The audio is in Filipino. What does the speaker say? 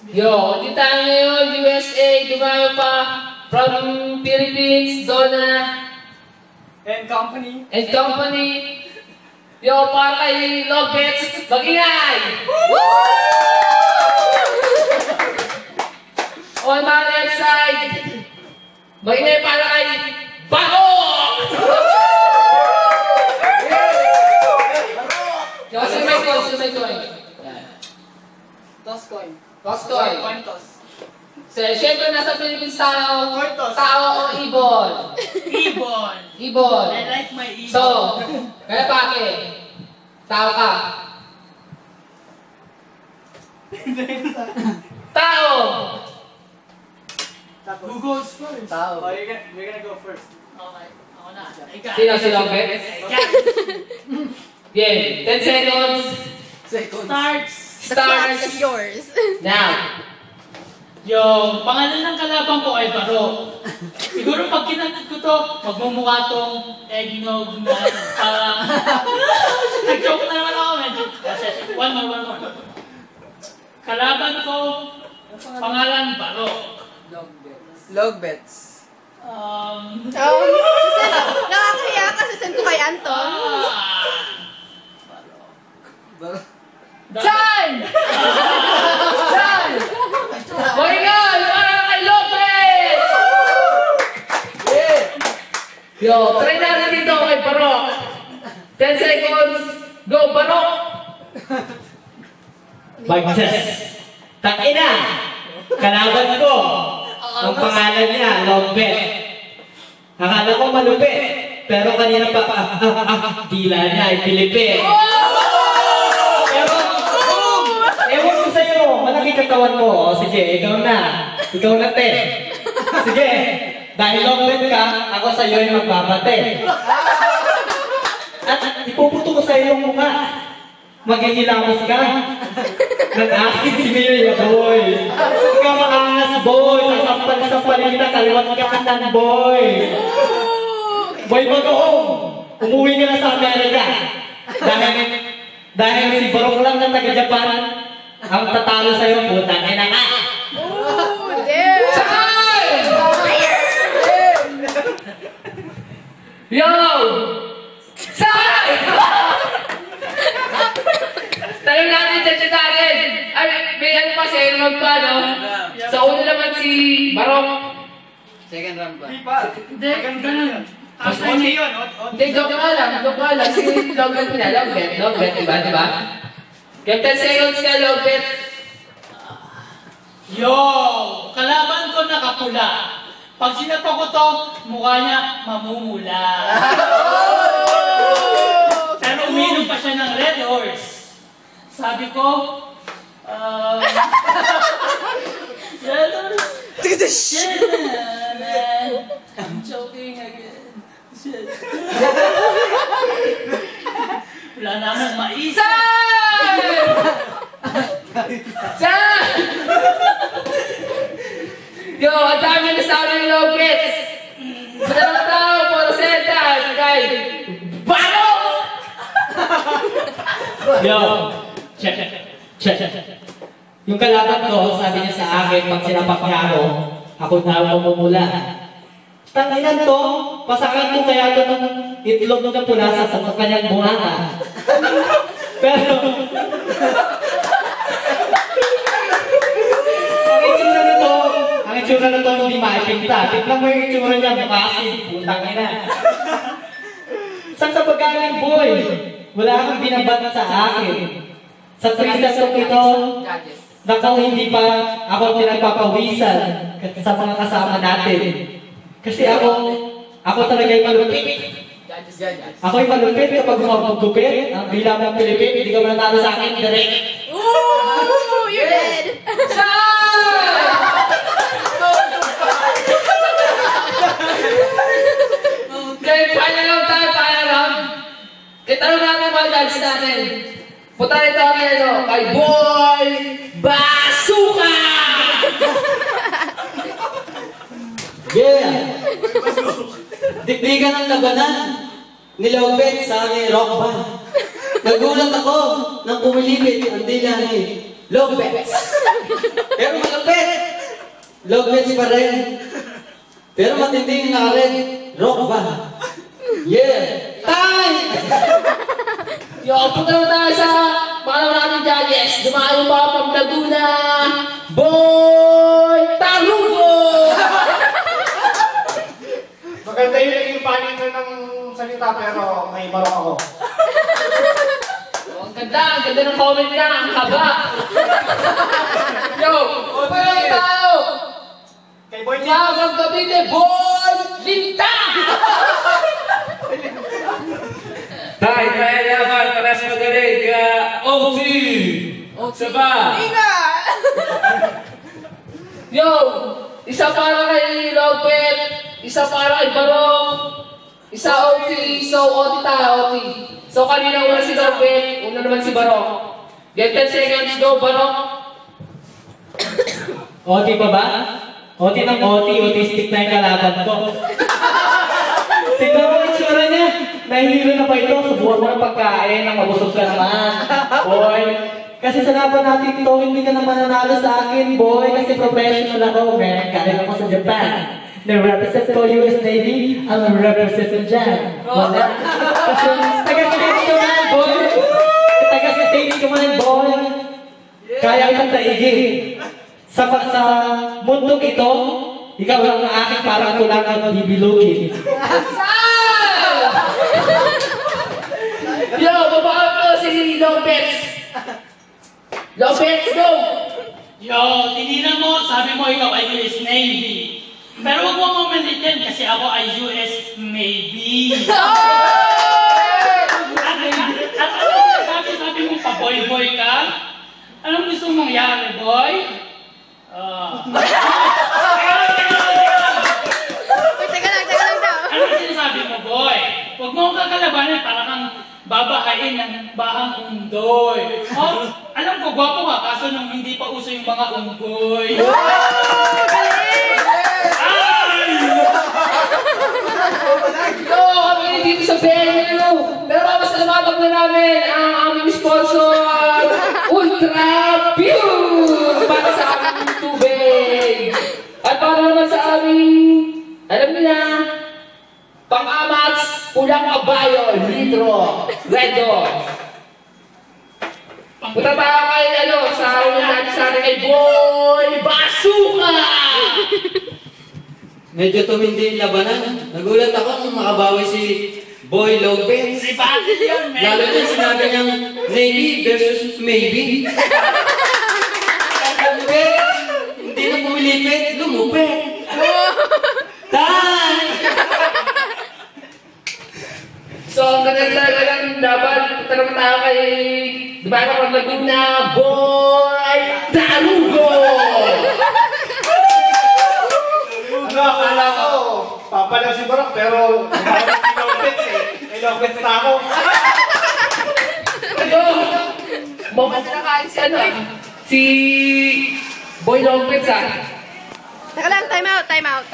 Yo, di tayo ngayon, USA, dumayo pa from Philippines, Donna And company. Yo, para kay Logbets, mag-ingay! On my left side, mag-ingay para kay Bako! Yo, sumay ko. Toss coin. Toss coin. Coin toss. So, syempre nasa Philippines tayo, Coin toss. tao o ibon? Ibon. I like my ibon. So, kaya pake, tao ka. Tao. Who goes first? Tao. Oh, you're gonna go first. Okay, ako na. Sino si Lombet? Game. 10 seconds. Starts is yours. Now. yung pangalan ng kalaban ko ay Baro. Siguro pag kinantat ko to, magmumukha tong eggnog na parang... Nag-joke na naman ako, medyo. One more. Kalaban ko, pangalan Baro. Logbets. Nakakahiya ka, sasend ko kay Anton. Time! Boygan! Para kay Lopez! Yo, try natin dito kay Barok. 10 seconds. Go, Barok! Bagses. Takina! Kalaban ko. Ang pangalan niya, Logbet. Akala ko malupit. Pero kanina pa dila niya ay Pilipin. Ewan ko sa'yo, malaki katawan mo. O sige, ikaw na. Ikaw na, te. Sige, dahil Logbet ka, ako sa'yo ay magbabate. At ipuputo ko sa'yo yung mukha. Magigilamos ka. Nag-akin si Mia, boy. Huwag ka maangas, boy. Sasampal-sampalin kita, kaliwat ka katan, boy. Boy, mag-oong. Umuwi ka na sa Amerika. Dahil si Barok lang ng taga-Japan, ang tatalo sa'yo, putang ina nga. Oh, damn! Sakay! Yo! Sakay! Tanong natin dyan sa datin. Ay, may ano pa siya, magpano. Sa una naman si Barok. Second round pa. Hindi pa. Hindi, ganun. Only yun. Hindi, joke nga lang. Si Logbet mo na, Logbet, diba? Kaya 10 seconds ka, Logbet. Yo! Kalaban ko nakapula. Pag sinato ko to, mukha niya mamumula. Pero uminom pa siya ng Red Horse. Sabi ko, Red Horse. I'm choking again. Shit. Wala na akong maisip. Saan? Yo, ang dami na sa akin ng Logbet. Sa dalawang tao, puro sentas. Kay Baro! Yo, check. Yung kalaban ko, sabi niya sa akin, pag sinapak niya ako na mamumula. Tanginan to, pasakan ko kaya ito ng itlog ng pulasa sa kanyang bunganga. Pero, ang itsura nito hindi maipinta. Tignan mo yung itsura niya, makasin, putang ina. Saan ka ba galing, boy? Wala kang binabat sa akin. Sa freestyle talk ito, nakaw hindi pa ako pinagpapawisan sa mga kasama natin. Kasi ako talaga yung malupit. Ako yung malupit kapag gumagupit. Ang bilang ng Pilipin, hindi ka manatalo sa akin direct. Ooh, you're dead! Kaya final round. Kita lang natin mga judge natin. Punta nito kay Boy Basuka! Yeah! Dikdigan ang labanan ni Logbet sa aking rock band. Nagulat ako nang pumilipit ang dila ni Lopez. Pero malupit. Lopez pa rin. Pero matindi yung naka-red. Rock ba? Yeah. Time! Yo, punta na tayo sa mga naman natin judges. Dumaan yung mga from Laguna, Boy Tarugo! Maganda yung naging panito ng salita pero may barok ako. Ang ganda ng comment niya, ang haba. Yo, punta na tayo! Kay Boy T. Mga Cavite, Boy Linta! Kaya naman, paras magaling, OT! Saba! Inga! Yo, isa para kay Lopet, isa para kay Barok, isa OT, so OT tayo, OT. So kanina una si Lopet, una naman si Barok. Get 10 seconds, go Barok. OT pa ba? OT ng OT, autistic na yung kalaban ko. Tignan mo yung itsura niya. Nahihilo na pa ito. Subukan mo ng pagkain nang mabusog ka naman. Boy. Kasi sa laban natin ito, hindi ka naman nanalo sa akin, boy. Kasi professional ako, man. Galing ako sa Japan. Na-represent ko US Navy, ang represent dyan. Wala. Kasi taga-stage ko man, boy. Taga-stage ko man, boy. Kaya kitang taigi. Sa mundong ito, ikaw lang ang aking parang kulangan bibilugin. Yo, babaan ko si Lopez. Lopez, go! Yo, tininan mo, sabi mo ikaw ay US Navy. Pero huwag mo mamalitin kasi ako ay US Maybe. At sabi mo pa boy ka? Anong gusto mong mangyari, boy? Teka lang daw. Ano sinasabi mo, boy? Huwag mo akong kakalabanin para kang babahain ng bahang undoy. Oh, alam ko, gwapo ka, kaso nung hindi pa uso yung mga unggoy. Yo, kami dito sa venue. Pero mapasalamatan na namin ang aming sponsor, Ultra Pure! Para sa aming tubig. At para naman sa aming, alam niyo na, pang-amats, pulang kabayo, litro, red doors. Punta tayo kay, sa akin kay Boy Basuka! Medyo tumindi yung labanan. Nagulat ako nung makabawi si Boy Lopez. Si bakit yun, man? Lalo na sinabi niyang Navy versus maybe. Lumupit! Hindi na pumilipit, lumupit! Time! So, ang ganda lang laban. Punta naman tayo kay Dumaan ka from Laguna, Boy Tarugo! Akala ko, papalag si Barok pero parang si Lopez eh. May Lopez na ako. Yo! Moment na kain si Boy Lopez Teka lang, time out.